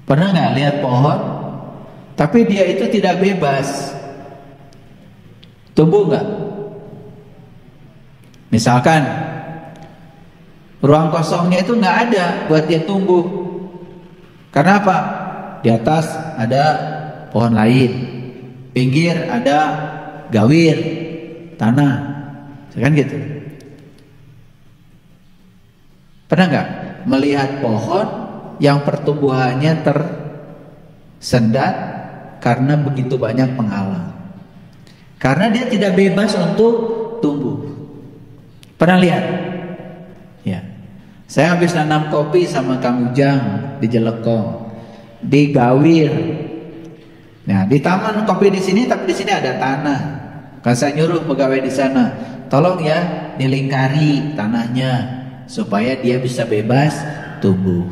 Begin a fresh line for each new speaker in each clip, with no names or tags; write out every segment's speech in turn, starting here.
Pernah nggak lihat pohon, tapi dia itu tidak bebas, tumbuh nggak? Misalkan ruang kosongnya itu nggak ada buat dia tumbuh. Karena apa? Di atas ada pohon lain, pinggir ada gawir tanah, kan gitu. Pernah nggak melihat pohon yang pertumbuhannya tersendat karena begitu banyak penghalang? Karena dia tidak bebas untuk tumbuh. Pernah lihat? Ya. Saya habis nanam kopi sama Kang Ujang di Jelekong, di Gawir. Nah, di taman kopi di sini, tapi di sini ada tanah. Kan saya nyuruh pegawai di sana, tolong ya dilingkari tanahnya supaya dia bisa bebas tumbuh.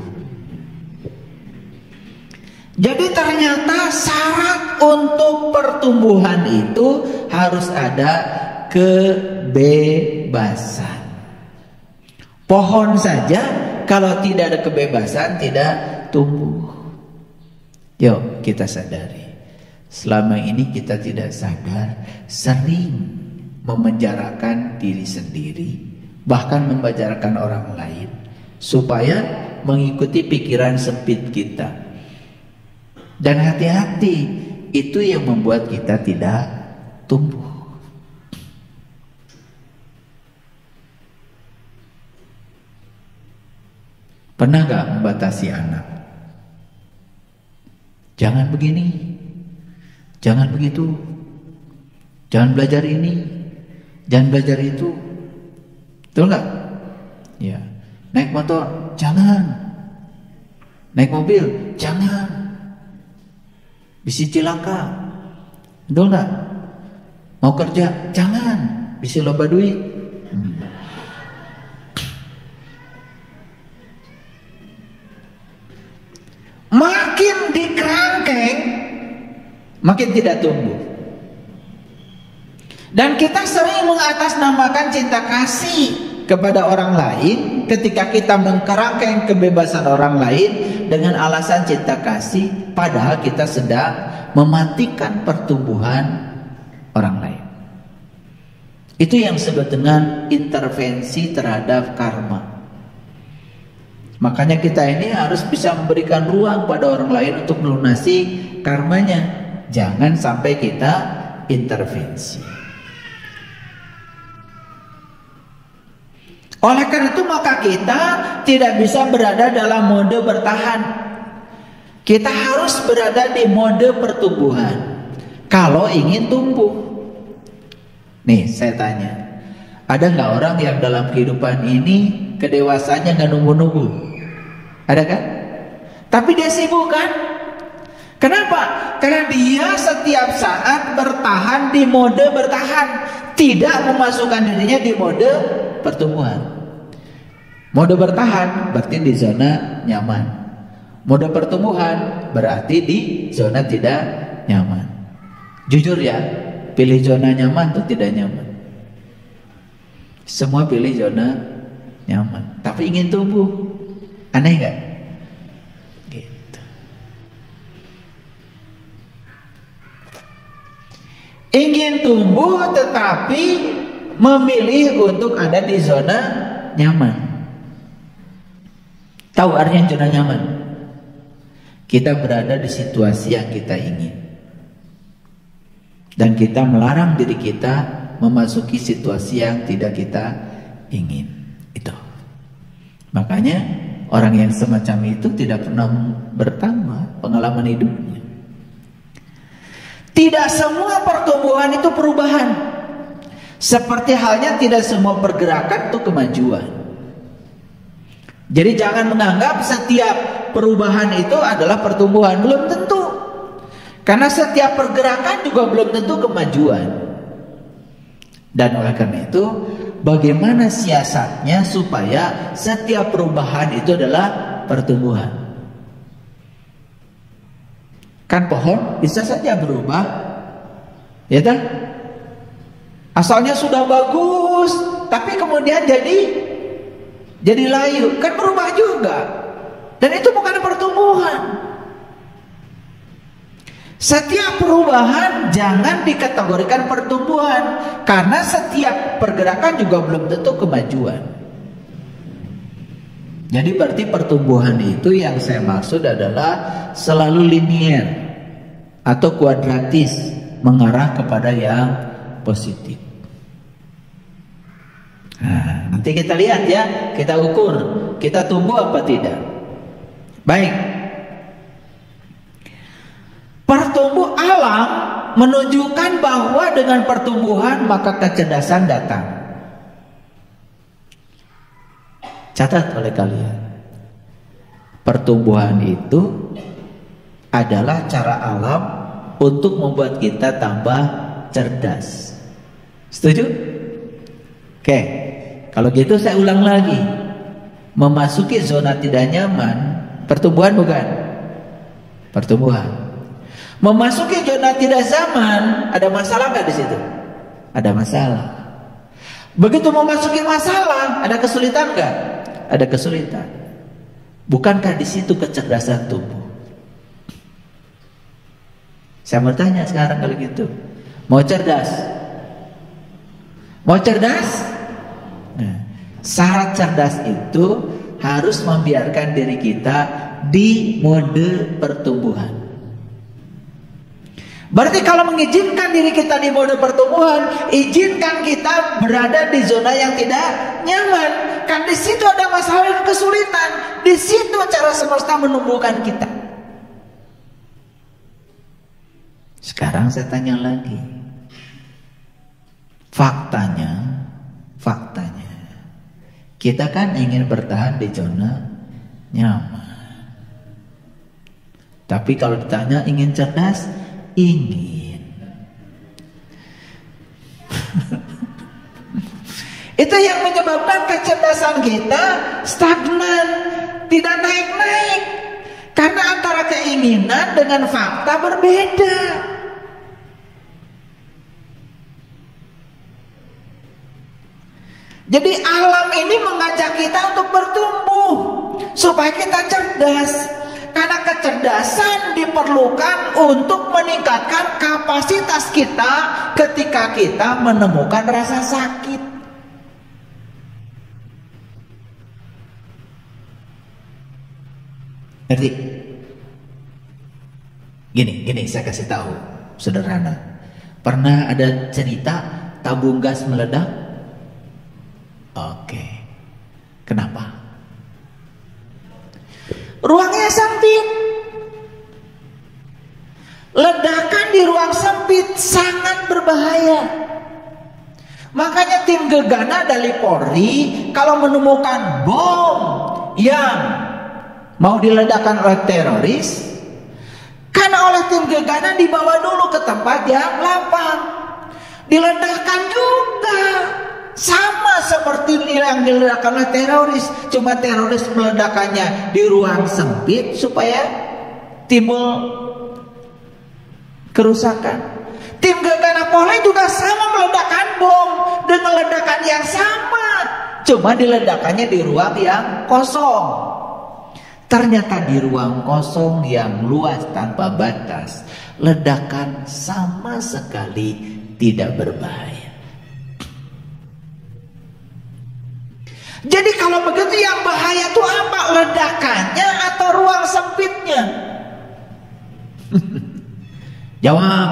Jadi ternyata syarat untuk pertumbuhan itu harus ada kebebasan. Pohon saja kalau tidak ada kebebasan tidak tumbuh. Yuk kita sadari, selama ini kita tidak sadar, sering memenjarakan diri sendiri, bahkan memenjarakan orang lain, supaya mengikuti pikiran sempit kita. Dan hati-hati, itu yang membuat kita tidak tumbuh. Pernah gak membatasi anak? Jangan begini, jangan begitu, jangan belajar ini, jangan belajar itu. Betul gak? Ya. Naik motor, jangan. Naik mobil, jangan. Bisa cilaka. Betul gak? Mau kerja, jangan. Bisa loba duit. Makin dikerangkeng, makin tidak tumbuh. Dan kita sering mengatasnamakan cinta kasih kepada orang lain ketika kita mengkerangkeng kebebasan orang lain dengan alasan cinta kasih, padahal kita sedang mematikan pertumbuhan orang lain. Itu yang disebut dengan intervensi terhadap karma. Makanya kita ini harus bisa memberikan ruang pada orang lain untuk melunasi karmanya. Jangan sampai kita intervensi. Oleh karena itu maka kita tidak bisa berada dalam mode bertahan. Kita harus berada di mode pertumbuhan kalau ingin tumbuh. Nih saya tanya, ada nggak orang yang dalam kehidupan ini kedewasannya nggak nunggu-nunggu? Ada kan? Tapi dia sibuk kan? Kenapa? Karena dia setiap saat bertahan di mode bertahan, tidak memasukkan dirinya di mode pertumbuhan. Mode bertahan berarti di zona nyaman. Mode pertumbuhan berarti di zona tidak nyaman. Jujur ya, pilih zona nyaman atau tidak nyaman? Semua pilih zona nyaman, tapi ingin tumbuh. Aneh gak? Gitu. Ingin tumbuh tetapi memilih untuk ada di zona nyaman. Tahu artinya zona nyaman? Kita berada di situasi yang kita ingin, dan kita melarang diri kita memasuki situasi yang tidak kita ingin. Itu. Makanya orang yang semacam itu tidak pernah bertambah pengalaman hidupnya. Tidak semua pertumbuhan itu perubahan. Seperti halnya tidak semua pergerakan itu kemajuan. Jadi jangan menganggap setiap perubahan itu adalah pertumbuhan. Belum tentu. Karena setiap pergerakan juga belum tentu kemajuan. Dan oleh karena itu, bagaimana siasatnya supaya setiap perubahan itu adalah pertumbuhan? Kan pohon bisa saja berubah, ya kan? Asalnya sudah bagus, tapi kemudian jadi layu, kan berubah juga. Dan itu bukan pertumbuhan. Setiap perubahan jangan dikategorikan pertumbuhan, karena setiap pergerakan juga belum tentu kemajuan. Jadi berarti pertumbuhan itu yang saya maksud adalah selalu linier atau kuadratis, mengarah kepada yang positif. Nah, nanti kita lihat ya, kita ukur, kita tumbuh apa tidak. Baik. Pertumbuh alam menunjukkan bahwa dengan pertumbuhan maka kecerdasan datang. Catat oleh kalian, pertumbuhan itu adalah cara alam untuk membuat kita tambah cerdas. Setuju? Oke, kalau gitu saya ulang lagi. Memasuki zona tidak nyaman, pertumbuhan bukan? Pertumbuhan. Memasuki zona tidak zaman, ada masalah nggak di situ? Ada masalah. Begitu memasuki masalah, ada kesulitan nggak? Ada kesulitan. Bukankah di situ kecerdasan tumbuh? Saya mau tanya sekarang kalau gitu, mau cerdas? Mau cerdas? Nah, syarat cerdas itu harus membiarkan diri kita di mode pertumbuhan. Berarti kalau mengizinkan diri kita di mode pertumbuhan, izinkan kita berada di zona yang tidak nyaman. Kan di situ ada masalah dan kesulitan. Di situ cara semesta menumbuhkan kita. Sekarang saya tanya lagi. Faktanya, kita kan ingin bertahan di zona nyaman. Tapi kalau ditanya ingin cerdas, ingin. Itu yang menyebabkan kecerdasan kita stagnan, tidak naik-naik. Karena antara keinginan dengan fakta berbeda. Jadi alam ini mengajak kita untuk bertumbuh supaya kita cerdas. Karena kecerdasan diperlukan untuk meningkatkan kapasitas kita ketika kita menemukan rasa sakit. Ngerti? Gini saya kasih tahu, sederhana. Pernah ada cerita tabung gas meledak? Oke. Kenapa? Ruangnya sempit. Ledakan di ruang sempit sangat berbahaya. Makanya tim gegana dari Polri kalau menemukan bom yang mau diledakkan oleh teroris, karena oleh tim gegana dibawa dulu ke tempat yang lapang, diledakkan juga. Sama seperti yang diledakkan oleh teroris, cuma teroris meledakannya di ruang sempit supaya timbul kerusakan. Tim gegana Polri juga sama meledakkan bom dengan ledakan yang sama, cuma diledakannya di ruang yang kosong. Ternyata di ruang kosong yang luas tanpa batas, ledakan sama sekali tidak berbahaya. Jadi kalau begitu yang bahaya itu apa? Ledakannya atau ruang sempitnya? Jawab.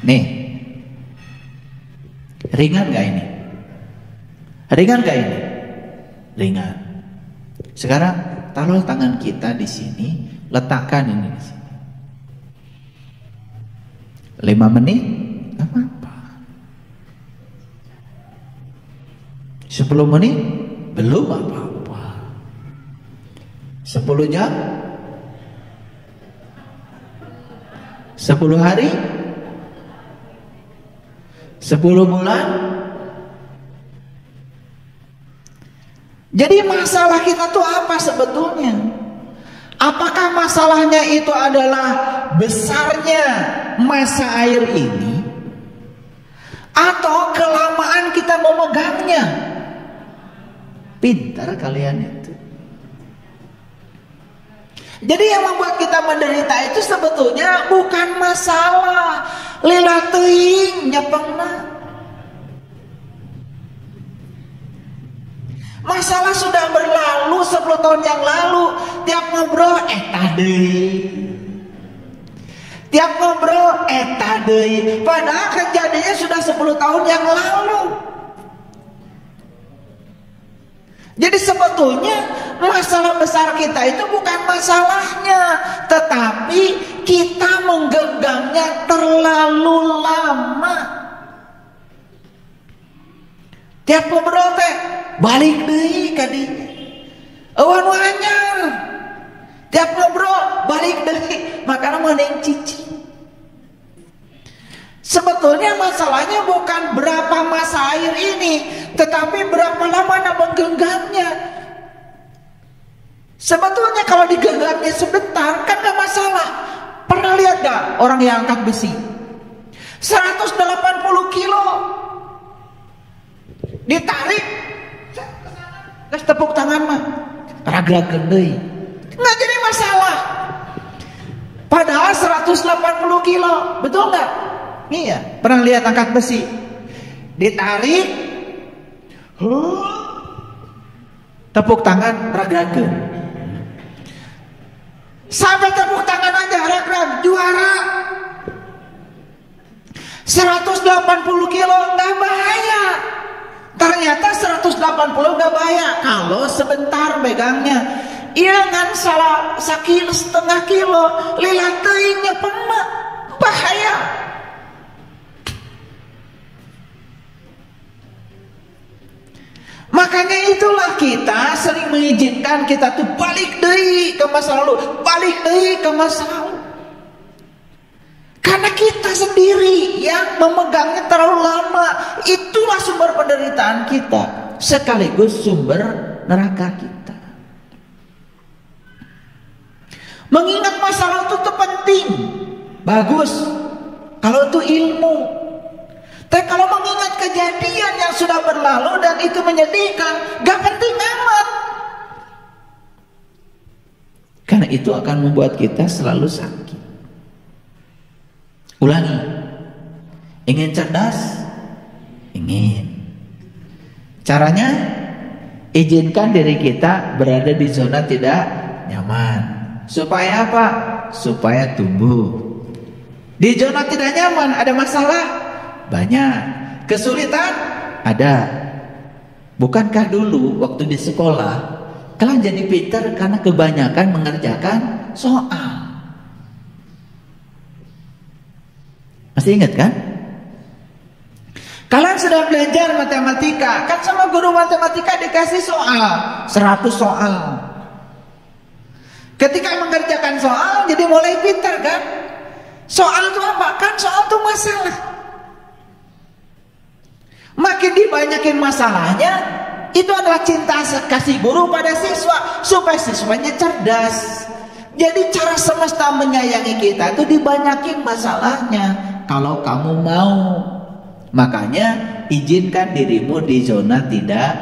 Nih, ringan gak ini? Ringan gak ini? Ringan. Sekarang taruh tangan kita di sini, letakkan ini di sini. 5 menit, apa-apa. 10 menit, belum apa-apa. 10 jam, 10 hari, 10 bulan. Jadi masalah kita tuh apa sebetulnya? Apakah masalahnya itu adalah besarnya masa air ini, atau kelamaan kita memegangnya? Pintar kalian itu. Jadi yang membuat kita menderita itu sebetulnya bukan masalah lila teuing nyepengna. Masalah sudah berlalu 10 tahun yang lalu. Tiap ngobrol eta deui. Tiap ngobrol eta deui. Padahal kejadiannya sudah 10 tahun yang lalu. Jadi sebetulnya masalah besar kita itu bukan masalahnya, tetapi kita menggenggamnya terlalu lama. Tiap ngobrol teh balik deui ka dinya. Eueuh anyar. Tiap ngobrol balik deui, makana mending cicing. Sebetulnya masalahnya bukan berapa masa air ini, tetapi berapa lama Anda menggenggamnya. Sebetulnya kalau digenggamnya sebentar kan gak masalah. Pernah lihat gak orang yang angkat besi 180 kilo ditarik, terus tepuk tangan mah ragrageun deui, nggak jadi masalah. Padahal 180 kilo, betul nggak? Iya, pernah lihat angkat besi ditarik, tepuk tangan ragrageun, sampai tepuk tangan aja ragrag juara. 180 kilo nggak bahaya. Ternyata 180 gak bahaya kalau sebentar megangnya. Iya kan salah 1,5 kilo lila teuingnya pernah bahaya. Makanya itulah kita sering mengizinkan kita tuh balik deui ke masa lalu, balik deui ke masa lalu. Karena kita sendiri yang memegangnya terlalu lama. Itulah sumber penderitaan kita, sekaligus sumber neraka kita. Mengingat masa lalu itu penting, bagus kalau itu ilmu. Tapi kalau mengingat kejadian yang sudah berlalu dan itu menyedihkan, gak penting amat. Karena itu akan membuat kita selalu sakit. Ulangi, ingin cerdas? Ingin. Caranya, izinkan diri kita berada di zona tidak nyaman. Supaya apa? Supaya tumbuh. Di zona tidak nyaman ada masalah? Banyak. Kesulitan? Ada. Bukankah dulu waktu di sekolah kalian jadi pintar karena kebanyakan mengerjakan soal? Masih ingat kan? Kalian sudah belajar matematika, kan sama guru matematika dikasih soal 100 soal. Ketika mengerjakan soal jadi mulai pintar kan? Soal itu apa? Kan soal itu masalah. Makin dibanyakin masalahnya, itu adalah cinta kasih guru pada siswa supaya siswanya cerdas. Jadi cara semesta menyayangi kita itu dibanyakin masalahnya. Kalau kamu mau, makanya izinkan dirimu di zona tidak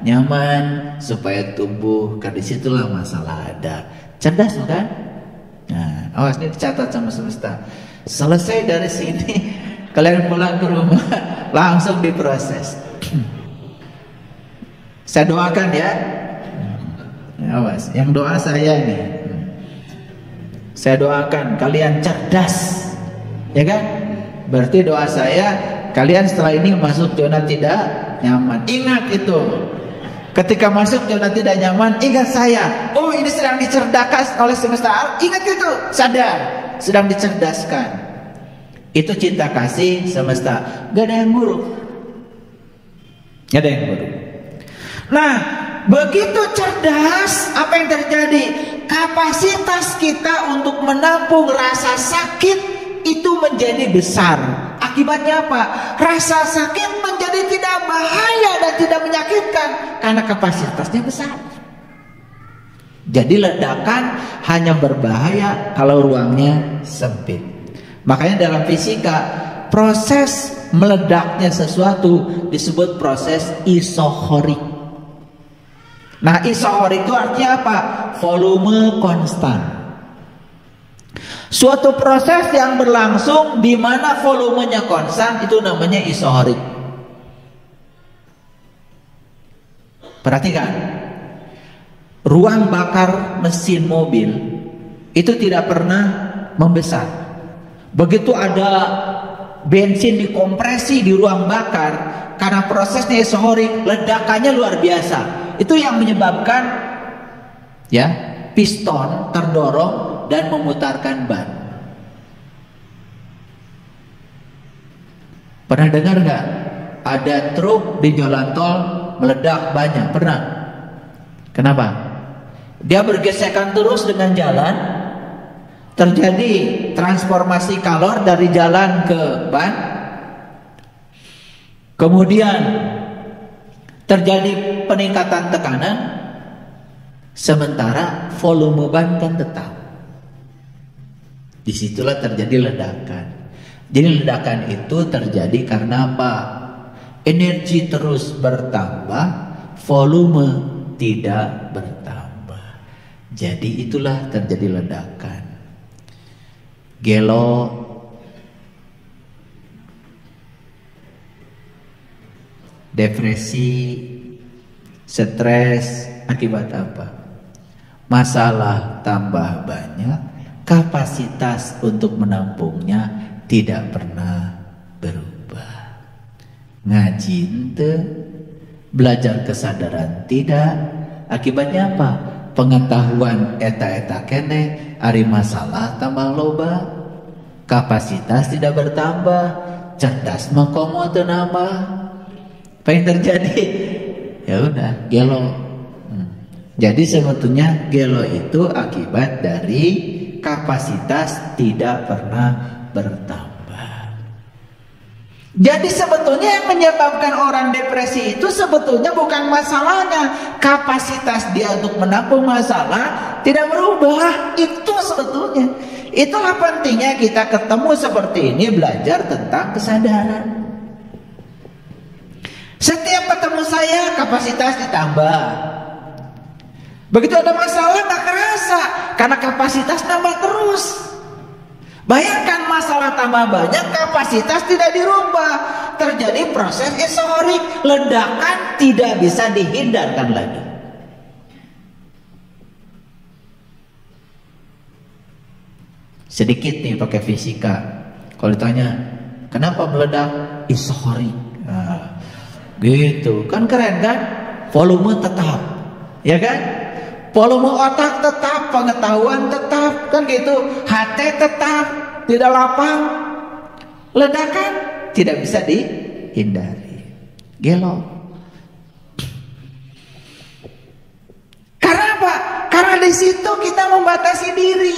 nyaman supaya tumbuh. Karena disitulah masalah ada. Cerdas bukan? Nah, awas ini dicatat sama semesta. Selesai dari sini, kalian pulang ke rumah langsung diproses. Saya doakan ya. Awas, yang doa saya nih. Saya doakan kalian cerdas, ya kan? Berarti doa saya kalian setelah ini masuk zona tidak nyaman. Ingat itu. Ketika masuk zona tidak nyaman, ingat saya. Oh, ini sedang dicerdaskan oleh semesta alam. Ingat itu, sadar, sedang dicerdaskan. Itu cinta kasih semesta. Gak ada yang buruk. Gak ada yang buruk. Nah, begitu cerdas, apa yang terjadi? Kapasitas kita untuk menampung rasa sakit itu menjadi besar. Akibatnya apa? Rasa sakit menjadi tidak bahaya dan tidak menyakitkan karena kapasitasnya besar. Jadi ledakan hanya berbahaya kalau ruangnya sempit. Makanya dalam fisika proses meledaknya sesuatu disebut proses isohorik. Nah, isohorik itu artinya apa? Volume konstan. Suatu proses yang berlangsung di mana volumenya konstan, itu namanya isohorik. Perhatikan, ruang bakar mesin mobil itu tidak pernah membesar. Begitu ada bensin dikompresi di ruang bakar, karena prosesnya isohorik, ledakannya luar biasa. Itu yang menyebabkan ya piston terdorong dan memutarkan ban. Pernah dengar nggak? Ada truk di jalan tol meledak banyak. Pernah? Kenapa? Dia bergesekan terus dengan jalan, terjadi transformasi kalor dari jalan ke ban, kemudian terjadi peningkatan tekanan, sementara volume ban kan tetap. Disitulah terjadi ledakan. Jadi ledakan itu terjadi karena apa? Energi terus bertambah, volume tidak bertambah. Jadi itulah terjadi ledakan. Gelo, depresi, stres, akibat apa? Masalah tambah banyak, kapasitas untuk menampungnya tidak pernah berubah. Ngaji ente, belajar kesadaran tidak. Akibatnya apa? Pengetahuan eta-eta kene, ari masalah tambah loba, kapasitas tidak bertambah, cerdas mengkomo teu nambah. Apa yang terjadi? Ya udah, gelo. Jadi sebetulnya gelo itu akibat dari kapasitas tidak pernah bertambah. Jadi sebetulnya yang menyebabkan orang depresi itu sebetulnya bukan masalahnya, kapasitas dia untuk menampung masalah tidak berubah. Itu sebetulnya. Itulah pentingnya kita ketemu seperti ini, belajar tentang kesadaran. Setiap ketemu saya kapasitas ditambah. Begitu ada masalah nggak kerasa, karena kapasitas nambah terus. Bayangkan masalah tambah banyak, kapasitas tidak dirubah, terjadi proses isohorik, ledakan tidak bisa dihindarkan lagi. Sedikit nih pakai fisika, kalau ditanya kenapa meledak, isohorik, nah, gitu kan, keren kan? Volume tetap, ya kan? Volume otak tetap, pengetahuan tetap, kan gitu. hati tetap, tidak lapang. Ledakan tidak bisa dihindari. Gelo. Karena apa? Karena di situ kita membatasi diri.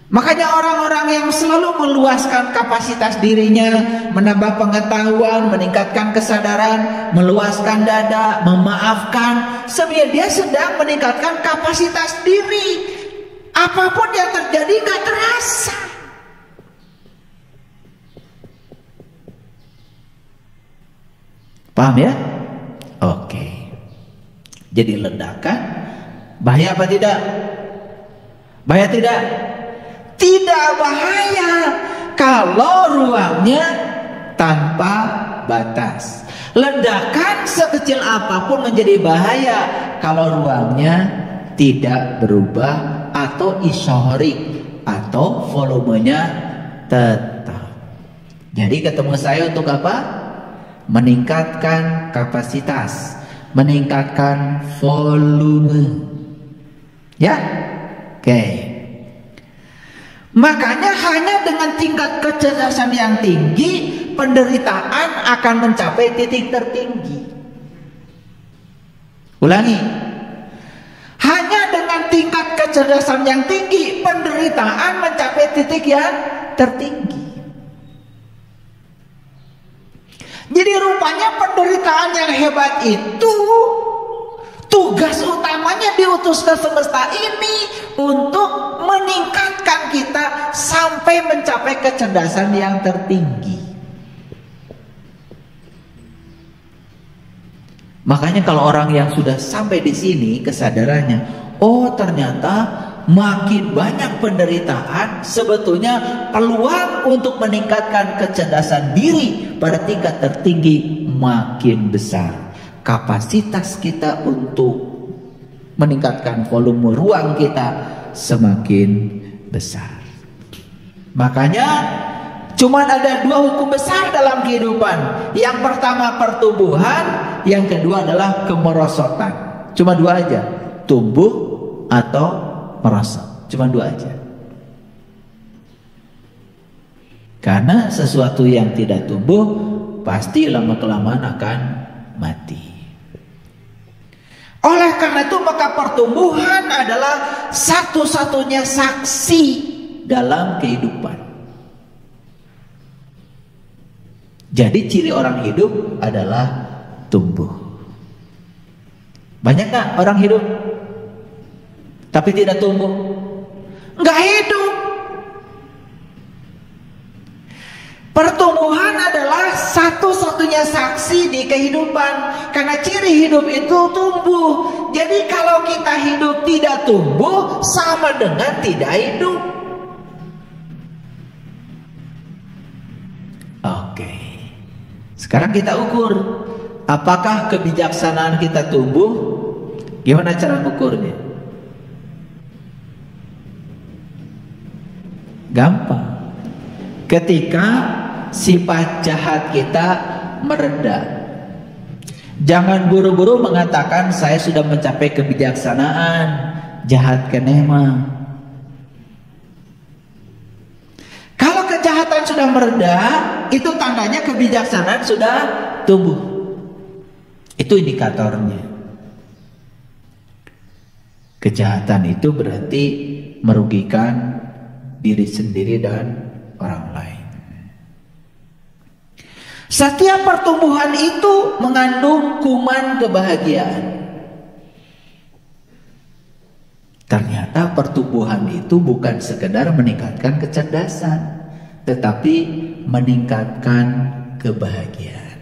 Makanya orang-orang yang selalu meluaskan kapasitas dirinya, menambah pengetahuan, meningkatkan kesadaran, meluaskan dada, memaafkan, sebenarnya dia sedang meningkatkan kapasitas diri. Apapun yang terjadi gak terasa. Paham ya? Oke. Jadi ledakan bahaya apa tidak? Bahaya tidak? Tidak bahaya kalau ruangnya tanpa batas. Ledakan sekecil apapun menjadi bahaya kalau ruangnya tidak berubah atau isohorik atau volumenya tetap. Jadi ketemu saya untuk apa? Meningkatkan kapasitas, meningkatkan volume. Ya? Oke. Makanya hanya dengan tingkat kecerdasan yang tinggi, penderitaan akan mencapai titik tertinggi. Ulangi. Hanya dengan tingkat kecerdasan yang tinggi, penderitaan mencapai titik yang tertinggi. Jadi rupanya penderitaan yang hebat itu tugas utamanya diutus ke semesta ini untuk meningkatkan kita sampai mencapai kecerdasan yang tertinggi. Makanya kalau orang yang sudah sampai di sini kesadarannya, oh ternyata makin banyak penderitaan, sebetulnya peluang untuk meningkatkan kecerdasan diri pada tingkat tertinggi makin besar. Kapasitas kita untuk meningkatkan volume ruang kita semakin besar. Makanya cuman ada dua hukum besar dalam kehidupan. Yang pertama pertumbuhan, yang kedua adalah kemerosotan. Cuma dua aja, tumbuh atau merosot. Cuma dua aja. Karena sesuatu yang tidak tumbuh pasti lama-kelamaan akan mati. Oleh karena itu maka pertumbuhan adalah satu-satunya saksi dalam kehidupan. Jadi ciri orang hidup adalah tumbuh. Banyak gak orang hidup tapi tidak tumbuh? Nggak hidup. Pertumbuhan adalah satu-satunya saksi di kehidupan. Karena ciri hidup itu tumbuh. Jadi kalau kita hidup tidak tumbuh, sama dengan tidak hidup. Oke. Sekarang kita ukur, apakah kebijaksanaan kita tumbuh? Gimana cara ukurnya? Gampang. Ketika sifat jahat kita mereda. Jangan buru-buru mengatakan saya sudah mencapai kebijaksanaan, jahat kenema. Kalau kejahatan sudah mereda, itu tandanya kebijaksanaan sudah tumbuh. Itu indikatornya. Kejahatan itu berarti merugikan diri sendiri dan orang lain. Setiap pertumbuhan itu mengandung kuman kebahagiaan. Ternyata pertumbuhan itu bukan sekedar meningkatkan kecerdasan, tetapi meningkatkan kebahagiaan.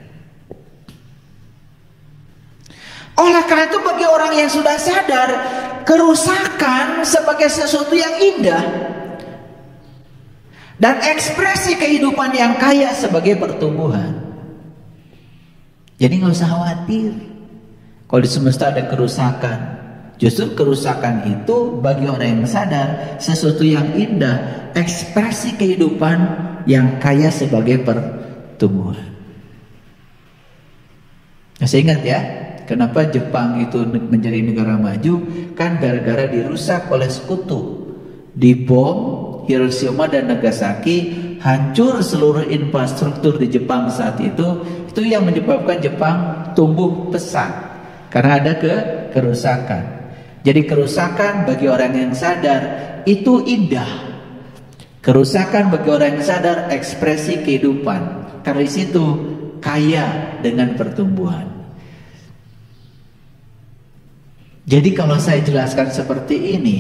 Oleh karena itu bagi orang yang sudah sadar kerusakan sebagai sesuatu yang indah dan ekspresi kehidupan yang kaya sebagai pertumbuhan. Jadi nggak usah khawatir kalau di semesta ada kerusakan. Justru kerusakan itu bagi orang yang sadar sesuatu yang indah, ekspresi kehidupan yang kaya sebagai pertumbuhan. Masih ingat ya, kenapa Jepang itu menjadi negara maju? Kan gara-gara dirusak oleh sekutu, dibom. Hiroshima dan Nagasaki, hancur seluruh infrastruktur di Jepang saat itu yang menyebabkan Jepang tumbuh pesat karena ada kerusakan. Jadi kerusakan bagi orang yang sadar itu indah. Kerusakan bagi orang yang sadar ekspresi kehidupan. Karena di situ kaya dengan pertumbuhan. Jadi kalau saya jelaskan seperti ini,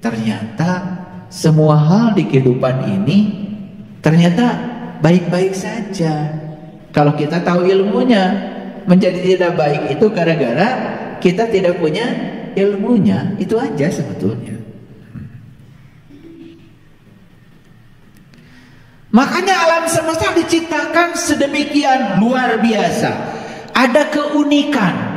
ternyata semua hal di kehidupan ini ternyata baik-baik saja kalau kita tahu ilmunya. Menjadi tidak baik itu gara-gara kita tidak punya ilmunya. Itu aja sebetulnya. Makanya alam semesta diciptakan sedemikian luar biasa. Ada keunikan.